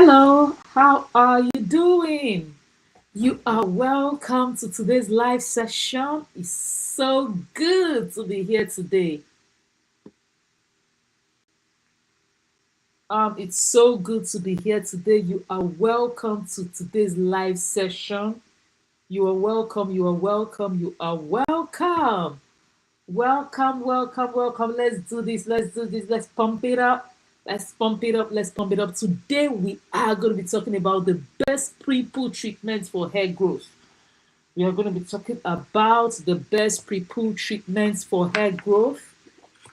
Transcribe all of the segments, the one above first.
Hello, how are you doing? You are welcome to today's live session. It's so good to be here today. it's so good to be here today. You are welcome to today's live session. You are welcome. You are welcome. You are welcome. Welcome, welcome, welcome. Let's do this. Let's do this. Let's pump it up. Let's pump it up. Let's pump it up. Today we are going to be talking about the best pre-poo treatments for hair growth. We are going to be talking about the best pre-poo treatments for hair growth.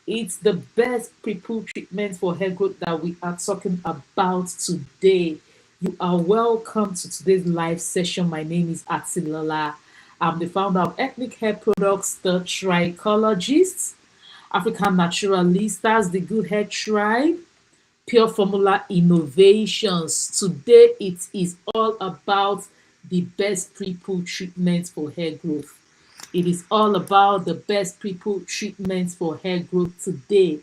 It's the best pre-poo treatment for hair growth that we are talking about today. You are welcome to today's live session. My name is Atilola. I'm the founder of Ethnic Hair Products, the Trichologists, African Naturalistas, the Good Hair Tribe, Pure Formula Innovations. Today it is all about the best pre-poo treatments for hair growth. It is all about the best pre-poo treatments for hair growth today.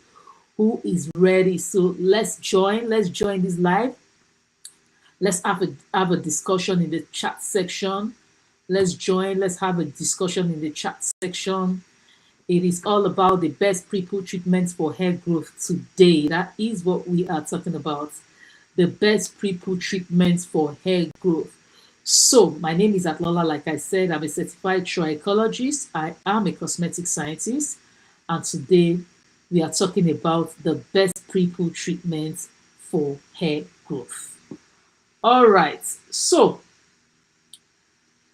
Who is ready? So let's join. Let's join this live. Let's have a discussion in the chat section. Let's join. Let's have a discussion in the chat section. It is all about the best pre-poo treatments for hair growth today. That is what we are talking about. The best pre-poo treatments for hair growth. So, my name is Atlola. Like I said, I'm a certified trichologist. I am a cosmetic scientist. And today, we are talking about the best pre-poo treatments for hair growth. All right. So,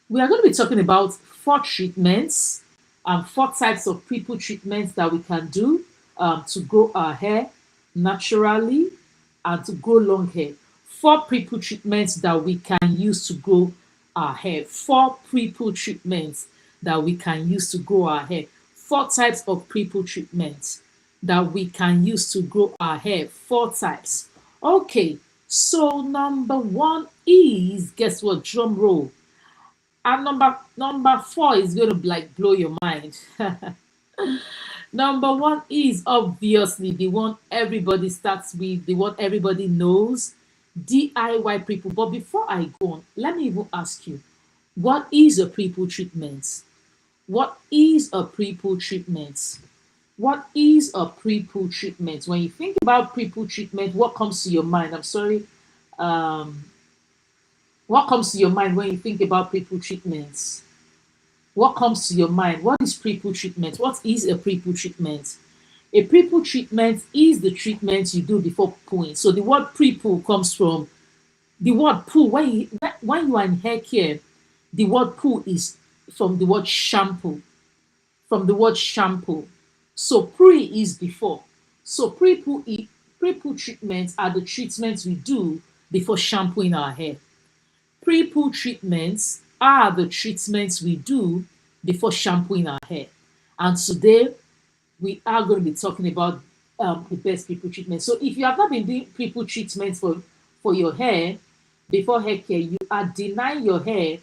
we are going to be talking about 4 treatments and 4 types of pre-poo treatments that we can do to grow our hair naturally and to grow long hair. 4 pre-poo treatments that we can use to grow our hair. 4 pre-poo treatments that we can use to grow our hair. 4 types of pre-poo treatments that we can use to grow our hair. 4 types. Okay, so number 1 is, guess what? Drum roll. And number 4 is going to like blow your mind. Number 1 is obviously the one everybody starts with, the one everybody knows, DIY pre-poo. But before I go on, let me even ask you, what is a pre-poo treatment? What is a pre-poo treatment? What is a pre-poo treatment? When you think about pre-poo treatment, what comes to your mind? I'm sorry. Um, what comes to your mind when you think about pre-poo treatments? What comes to your mind? What is pre-poo treatment? What is a pre-poo treatment? A pre-poo treatment is the treatment you do before pooing. So the word pre-poo comes from the word poo. When you are in hair care, the word poo is from the word shampoo. From the word shampoo. So pre is before. So pre-poo treatments are the treatments we do before shampooing our hair. Pre-poo treatments are the treatments we do before shampooing our hair. And today we are going to be talking about the best pre-poo treatment. So if you have not been doing pre-poo treatments for your hair before hair care, you are denying your hair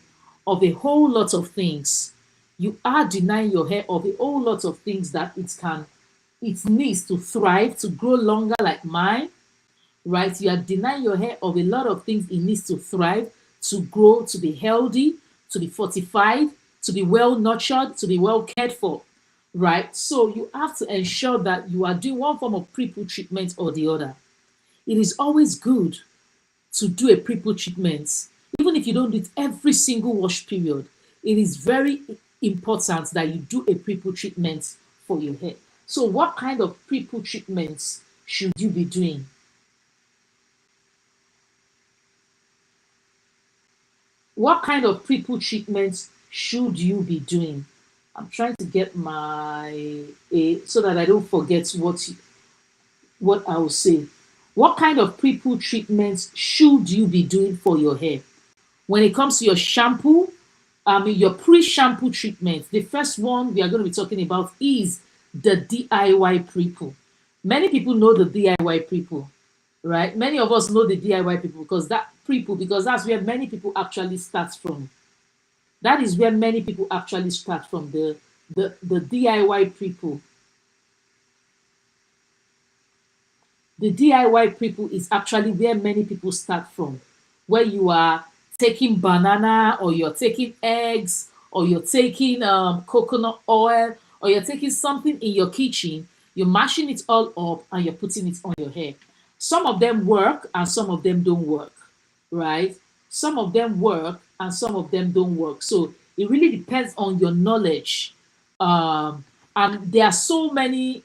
of a whole lot of things. You are denying your hair of a whole lot of things that it needs to thrive, to grow longer like mine, right? You are denying your hair of a lot of things it needs to thrive, to grow, to be healthy, to be fortified, to be well nurtured, to be well cared for, right? So you have to ensure that you are doing one form of pre-poo treatment or the other. It is always good to do a pre-poo treatment, even if you don't do it every single wash period. It is very important that you do a pre-poo treatment for your hair. So what kind of pre-poo treatments should you be doing? What kind of pre-poo treatments should you be doing? I'm trying to get my so that I don't forget what I will say. What kind of pre-poo treatments should you be doing for your hair? When it comes to your shampoo, your pre-shampoo treatment, the first one we are going to be talking about is the DIY pre-poo. Many people know the DIY pre-poo, right? Many of us know the DIY pre-poo because that's where many people actually start from. That is where many people actually start from, the DIY pre-poo. The DIY people is actually where many people start from, where you are taking banana, or you're taking eggs, or you're taking coconut oil, or you're taking something in your kitchen, you're mashing it all up and you're putting it on your hair. Some of them work and some of them don't work, right? Some of them work and some of them don't work. So it really depends on your knowledge. And there are so many,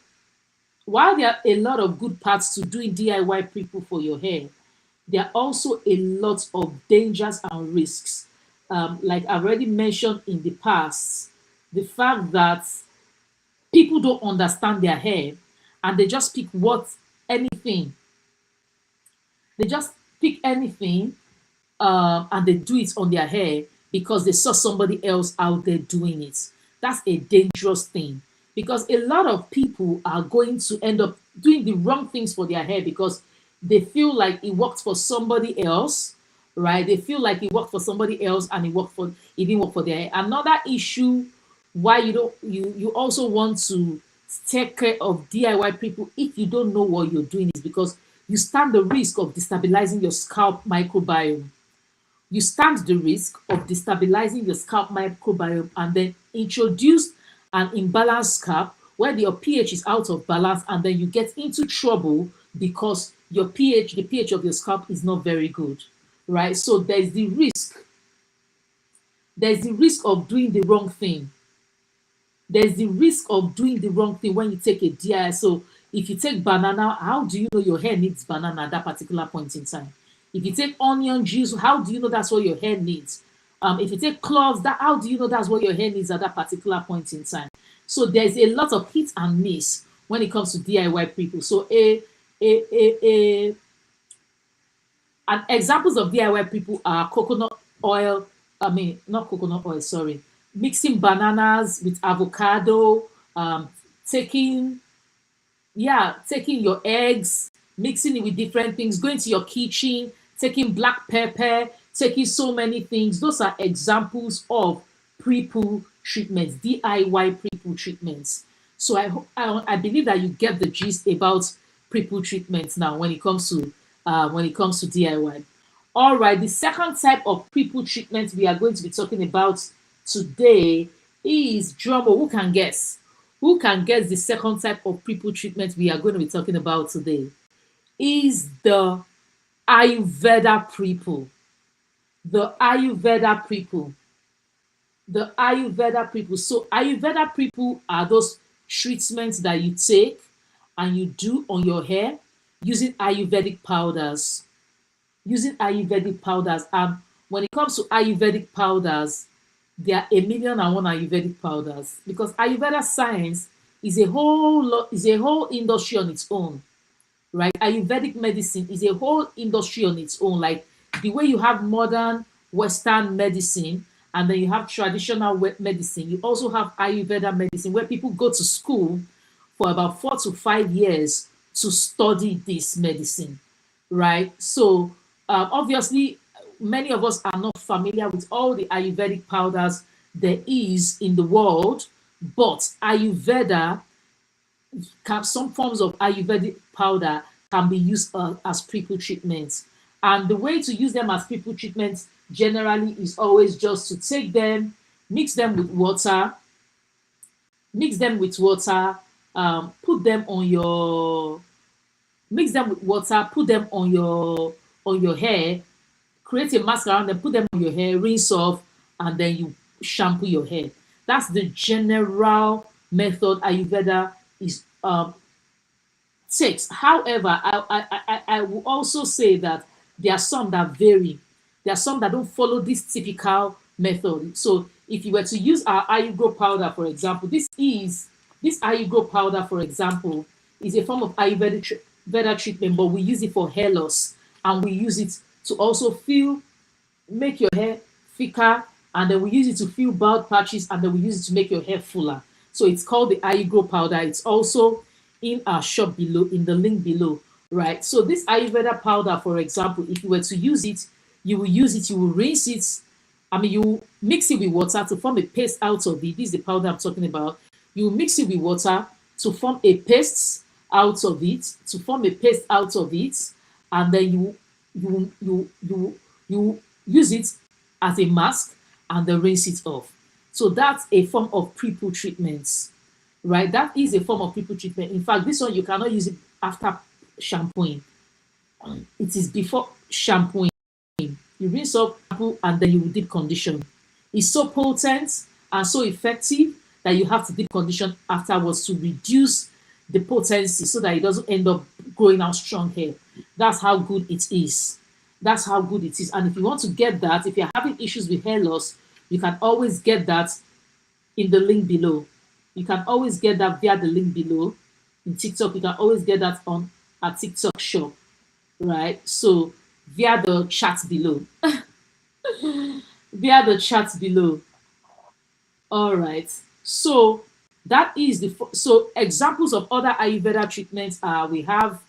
while there are a lot of good parts to doing DIY people for your hair, there are also a lot of dangers and risks. Like I've already mentioned in the past, the fact that people don't understand their hair and they just pick what anything, they just pick anything, and they do it on their hair because they saw somebody else out there doing it. That's a dangerous thing, because a lot of people are going to end up doing the wrong things for their hair because they feel like it worked for somebody else, right? They feel like it worked for somebody else and it didn't work for their hair. Another issue why you don't you also want to take care of DIY people if you don't know what you're doing is because you stand the risk of destabilizing your scalp microbiome. You stand the risk of destabilizing your scalp microbiome and then introduce an imbalanced scalp where your pH is out of balance, and then you get into trouble because the pH of your scalp is not very good, right? So there's the risk of doing the wrong thing. There's the risk of doing the wrong thing when you take a DI. So if you take banana, how do you know your hair needs banana at that particular point in time? If you take onion juice, how do you know that's what your hair needs? If you take cloves, that how do you know that's what your hair needs at that particular point in time? So there's a lot of hit and miss when it comes to DIY people. So a and examples of DIY people are coconut oil. I mean, not coconut oil, sorry. Mixing bananas with avocado, taking, yeah, taking your eggs, mixing it with different things, going to your kitchen, taking black pepper, taking so many things. Those are examples of pre-poo treatments, DIY pre-poo treatments. So I believe that you get the gist about pre-poo treatments now when it comes to DIY. All right, the second type of pre-poo treatment we are going to be talking about today is drummer. Who can guess? Who can guess the second type of pre-poo treatment we are going to be talking about today? Is the Ayurveda pre-poo. The Ayurveda pre-poo. The Ayurveda pre-poo. So Ayurveda pre-poo are those treatments that you take and you do on your hair using Ayurvedic powders. Using Ayurvedic powders. When it comes to Ayurvedic powders, there are a million and one Ayurvedic powders because Ayurveda science is a whole industry on its own, right? Ayurvedic medicine is a whole industry on its own. Like the way you have modern Western medicine and then you have traditional medicine, you also have Ayurveda medicine where people go to school for about 4 to 5 years to study this medicine, right? So obviously, many of us are not familiar with all the Ayurvedic powders there is in the world, but some forms of Ayurvedic powder can be used as pre-poo treatments. And the way to use them as pre-poo treatments generally is always just to take them, mix them with water, mix them with water, put them on your mix them with water, put them on your hair, create a mask around them, put them on your hair, rinse off, and then you shampoo your hair. That's the general method Ayurveda is takes. However, I will also say that there are some that vary. There are some that don't follow this typical method. So if you were to use our Ayurveda powder, for example, this Ayurveda powder, for example, is a form of Ayurveda treatment, but we use it for hair loss and we use it to also make your hair thicker, and then we use it to fill bald patches, and then we use it to make your hair fuller. So it's called the Ayurveda powder. It's also in our shop below, in the link below, right? So this Ayurveda powder, for example, if you were to use it, you will rinse it. I mean, you mix it with water to form a paste out of it. This is the powder I'm talking about. You mix it with water to form a paste, out of it, to form a paste out of it, and then you use it as a mask and then rinse it off. So that's a form of pre-poo treatments, right? That is a form of pre-poo treatment. In fact, this one you cannot use it after shampooing. It is before shampooing. You rinse off shampoo and then you will deep condition. It's so potent and so effective that you have to deep condition afterwards to reduce the potency so that it doesn't end up growing out strong hair. That's how good it is. That's how good it is. And if you want to get that, if you're having issues with hair loss, you can always get that in the link below. You can always get that via the link below in TikTok. You can always get that on our TikTok shop, right? So via the chat below. Via the chat below. All right. So that is the so examples of other Ayurveda treatments are we have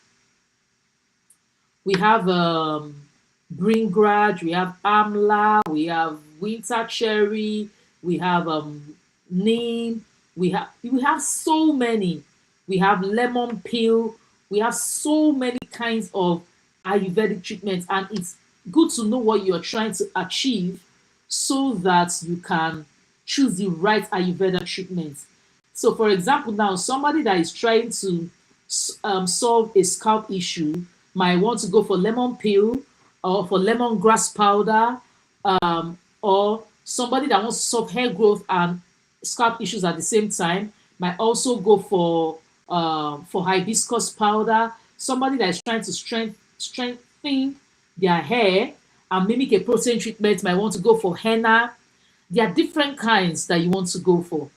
Bringraj, we have Amla, we have winter cherry, we have neem, we have so many. We have lemon peel, we have so many kinds of Ayurvedic treatments, and it's good to know what you're trying to achieve so that you can choose the right Ayurveda treatment. So, for example, now somebody that is trying to solve a scalp issue might want to go for lemon peel or for lemongrass powder, or somebody that wants to solve hair growth and scalp issues at the same time might also go for hibiscus powder. Somebody that is trying to strengthen their hair and mimic a protein treatment might want to go for henna. There are different kinds that you want to go for,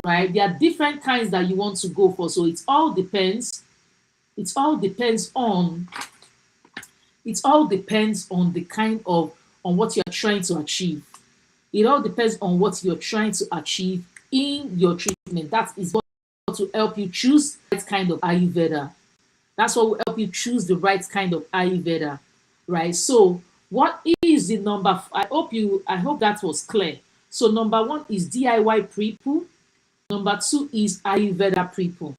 right? There are different kinds that you want to go for. So it all depends. It all depends on the kind of on what you're trying to achieve. It all depends on what you're trying to achieve in your treatment. That is what will help you choose the right kind of Ayurveda. That's what will help you choose the right kind of Ayurveda, right? So what is the number? I hope that was clear. So number one is DIY pre-poo. Number two is Ayurveda pre-poo.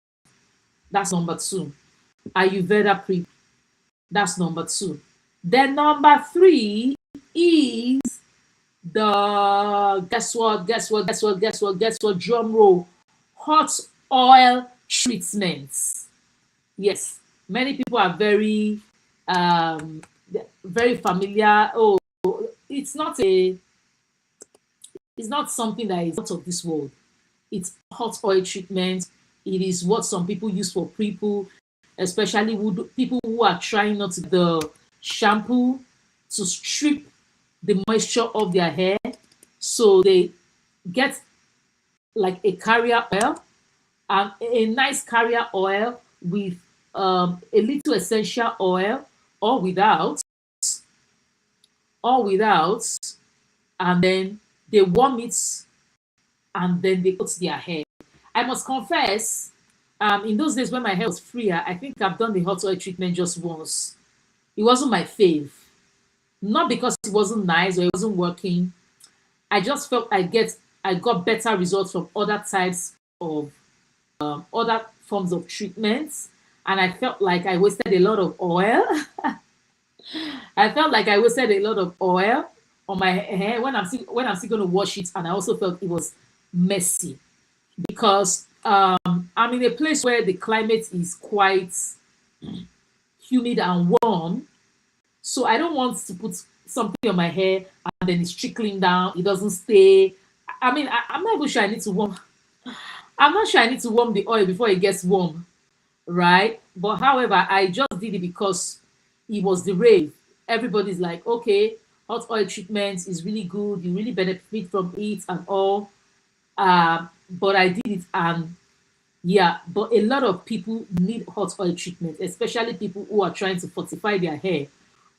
That's number two. Ayurveda pre-poo. That's number two. Then number three is the guess what, drum roll, hot oil treatments. Yes, many people are very familiar. Oh, it's not something that is out of this world. It's hot oil treatment. It is what some people use for pre-poo, especially people who are trying not to the shampoo to strip the moisture of their hair. So they get like a carrier oil, and a nice carrier oil with a little essential oil or without, and then they warm it and then they cut their hair. I must confess, in those days when my hair was freer, I think I've done the hot oil treatment just once. It wasn't my fave. Not because it wasn't nice or it wasn't working. I just felt I got better results from other types of other forms of treatments, and I felt like I wasted a lot of oil. I felt like I wasted a lot of oil on my hair when I'm still going to wash it, and I also felt it was messy because I'm in a place where the climate is quite humid and warm, so I don't want to put something on my hair and then it's trickling down. It doesn't stay. I mean, I'm not even sure I need to warm. I'm not sure I need to warm the oil before it gets warm, right? But however, I just did it because it was the rave. Everybody's like, okay, hot oil treatment is really good. You really benefit from it and all. But I did it, and yeah, but a lot of people need hot oil treatment, especially people who are trying to fortify their hair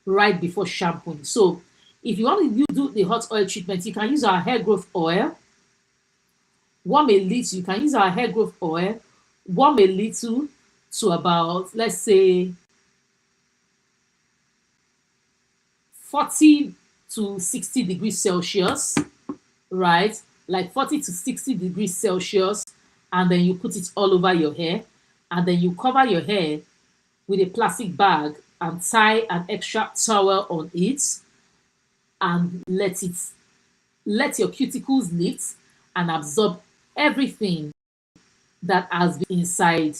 right before shampooing. So if you want to do the hot oil treatment, you can use our hair growth oil. Warm a little. You can use our hair growth oil. Warm a little to about, let's say, 40 to 60 degrees Celsius, right? Like 40 to 60 degrees Celsius, and then you put it all over your hair. and then you cover your hair with a plastic bag and tie an extra towel on it and let your cuticles lift and absorb everything that has been inside.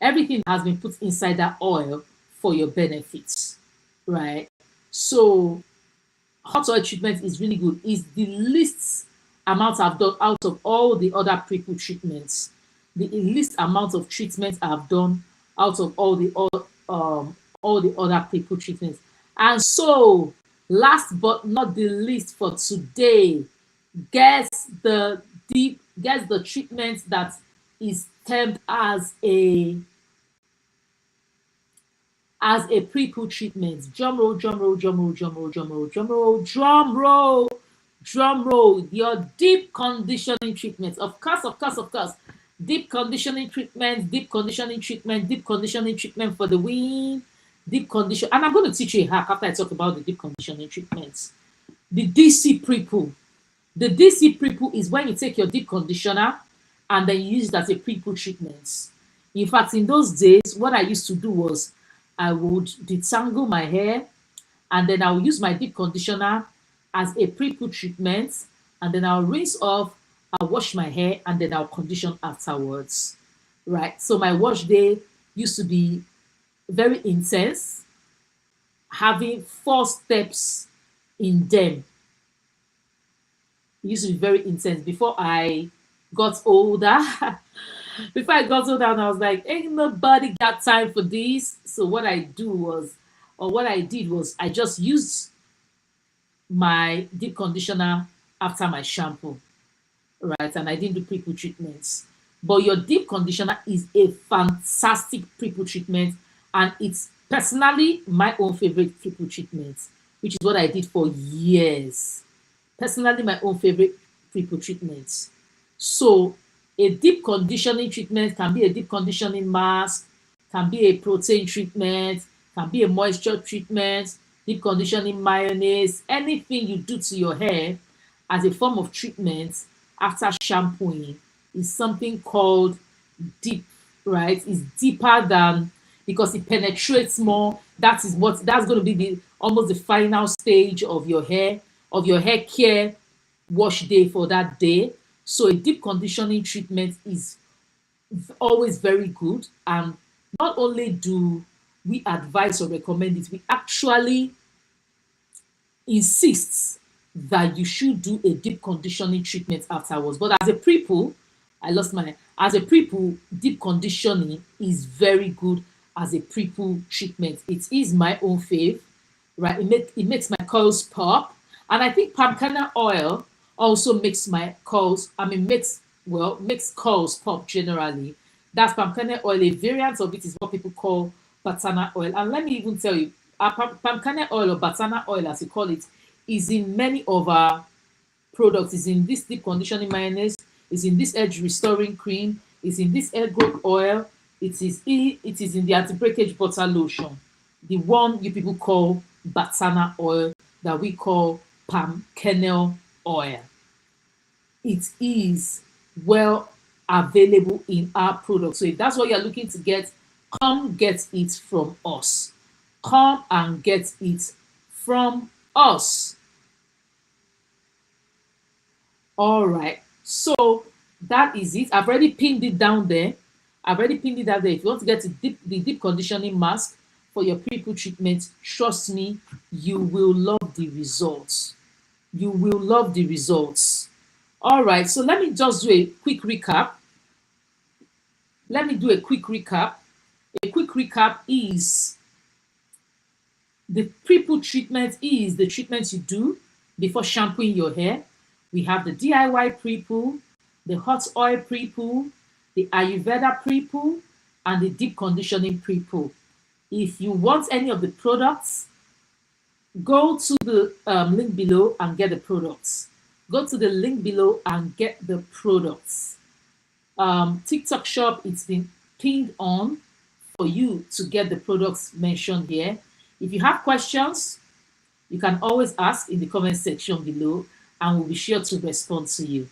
Everything has been put inside that oil for your benefits, right? So hot oil treatment is really good. It's the least amount I've done out of all the other pre-poo treatments. The least amount of treatment I've done out of all the other pre-poo treatments. And so, last but not the least for today, guess the treatment that is termed as a pre-poo treatment. Drum roll, drum roll, drum roll, drum roll, drum roll, drum roll, drum roll, drum roll. Your deep conditioning treatment. Of course, of course, of course. Deep conditioning treatment, deep conditioning treatment, deep conditioning treatment for the win. Deep condition. And I'm going to teach you a hack after I talk about the deep conditioning treatments. The DC pre-poo. The DC pre-poo is when you take your deep conditioner and then you use it as a pre-poo treatment. In fact, in those days, what I used to do was I would detangle my hair and then I'll use my deep conditioner as a pre-poo treatment, and then I'll rinse off, I'll wash my hair, and then I'll condition afterwards. Right? So my wash day used to be very intense, having 4 steps in them. It used to be very intense before I got older. Before I got older, and I was like, ain't nobody got time for this. So what I did was I just used my deep conditioner after my shampoo, right? And I didn't do pre-poo treatments. But your deep conditioner is a fantastic pre-poo treatment, and it's personally my own favorite pre-poo treatment, which is what I did for years. Personally, my own favorite pre-poo treatment. So a deep conditioning treatment can be a deep conditioning mask, can be a protein treatment, can be a moisture treatment, deep conditioning mayonnaise, anything you do to your hair as a form of treatment after shampooing is something called deep, right? It's deeper than, because it penetrates more. That's going to be the almost the final stage of your hair care wash day for that day. So a deep conditioning treatment is always very good, and not only do we advise or recommend it, we actually insist that you should do a deep conditioning treatment afterwards. But as a pre-poo, as a pre-poo, deep conditioning is very good as a pre-poo treatment. It is my own fave, right? It makes my curls pop, and I think palm kernel oil also makes my curls. Makes curls pop generally. That's palm kernel oil. A variant of it is what people call batana oil. And let me even tell you, palm kernel oil or batana oil, as you call it, is in many of our products. Is in this deep conditioning mayonnaise. Is in this edge restoring cream. Is in this hair growth oil. It is in the anti-breakage butter lotion, the one you people call batana oil that we call palm kernel oil. It is well available in our products. So if that's what you're looking to get, come get it from us. Come and get it from us. All right. So that is it. I've already pinned it down there. If you want to get the deep conditioning mask for your pre-poo treatment, trust me, you will love the results. You will love the results. All right, so let me just do a quick recap. A quick recap is the pre-poo treatment is the treatment you do before shampooing your hair. We have the DIY pre-poo, the hot oil pre-poo, the Ayurveda pre-poo, and the deep conditioning pre-poo. If you want any of the products, go to the link below and get the products. Go to the link below and get the products. TikTok shop, it's been pinned on for you to get the products mentioned here. If you have questions, you can always ask in the comment section below, and we'll be sure to respond to you.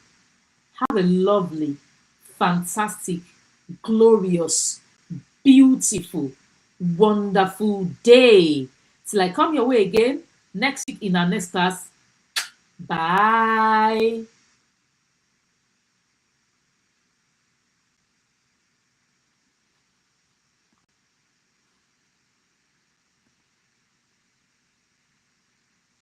Have a lovely, fantastic glorious, beautiful, wonderful day. Till I come your way again next week in our next class. Bye.